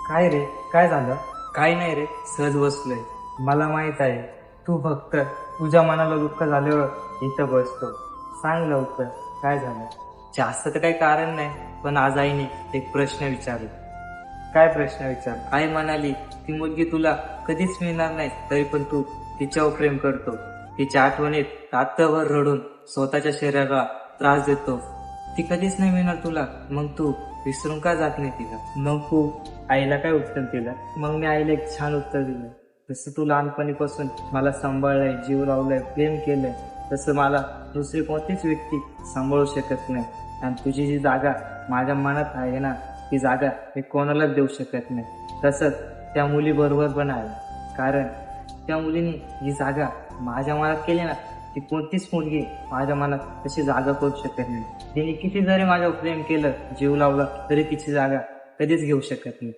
काय रे, काय झालं? काही नाही रे, सहज बसलोय. मला माहित आहे, तू फक्त तुझ्या मनाला दुःख झाल्यावर इथं बसतो. सांग लवकर, काय झालं? जास्त तर काही कारण नाही, पण आज आईने एक प्रश्न विचारला. काय प्रश्न विचार? आई म्हणाली, ती मुलगी तुला कधीच मिळणार नाही, तरी पण तू तिच्यावर प्रेम करतो. तिच्या आठवणीत रात्रभर रडून स्वतःच्या शरीराला त्रास देतो. ती कधीच नाही मिळणार तुला, मग तू विसरून का जात नाही तिला? मग तू आईला काय उत्तर दिलं? मग मी आईला एक छान उत्तर दिलं. जसं तू लहानपणीपासून मला सांभाळलंय, जीव लावलंय, प्रेम केलंय, तसं मला दुसरी कोणतीच व्यक्ती सांभाळू शकत नाही. आणि तुझी जी जागा माझ्या मनात आहे ना, ती जागा मी कोणालाच देऊ शकत नाही. तसंच त्या मुलीबरोबर पण आहे, कारण त्या मुलीने जी जागा माझ्या मनात केली ना, ती कोणतीच मुलगी माझ्या मनात तशी जागा करू शकत नाही. तिने किती जरी माझ्यावर प्रेम केलं, जीव लावला, तरी तिची जागा कधीच घेऊ शकत नाही.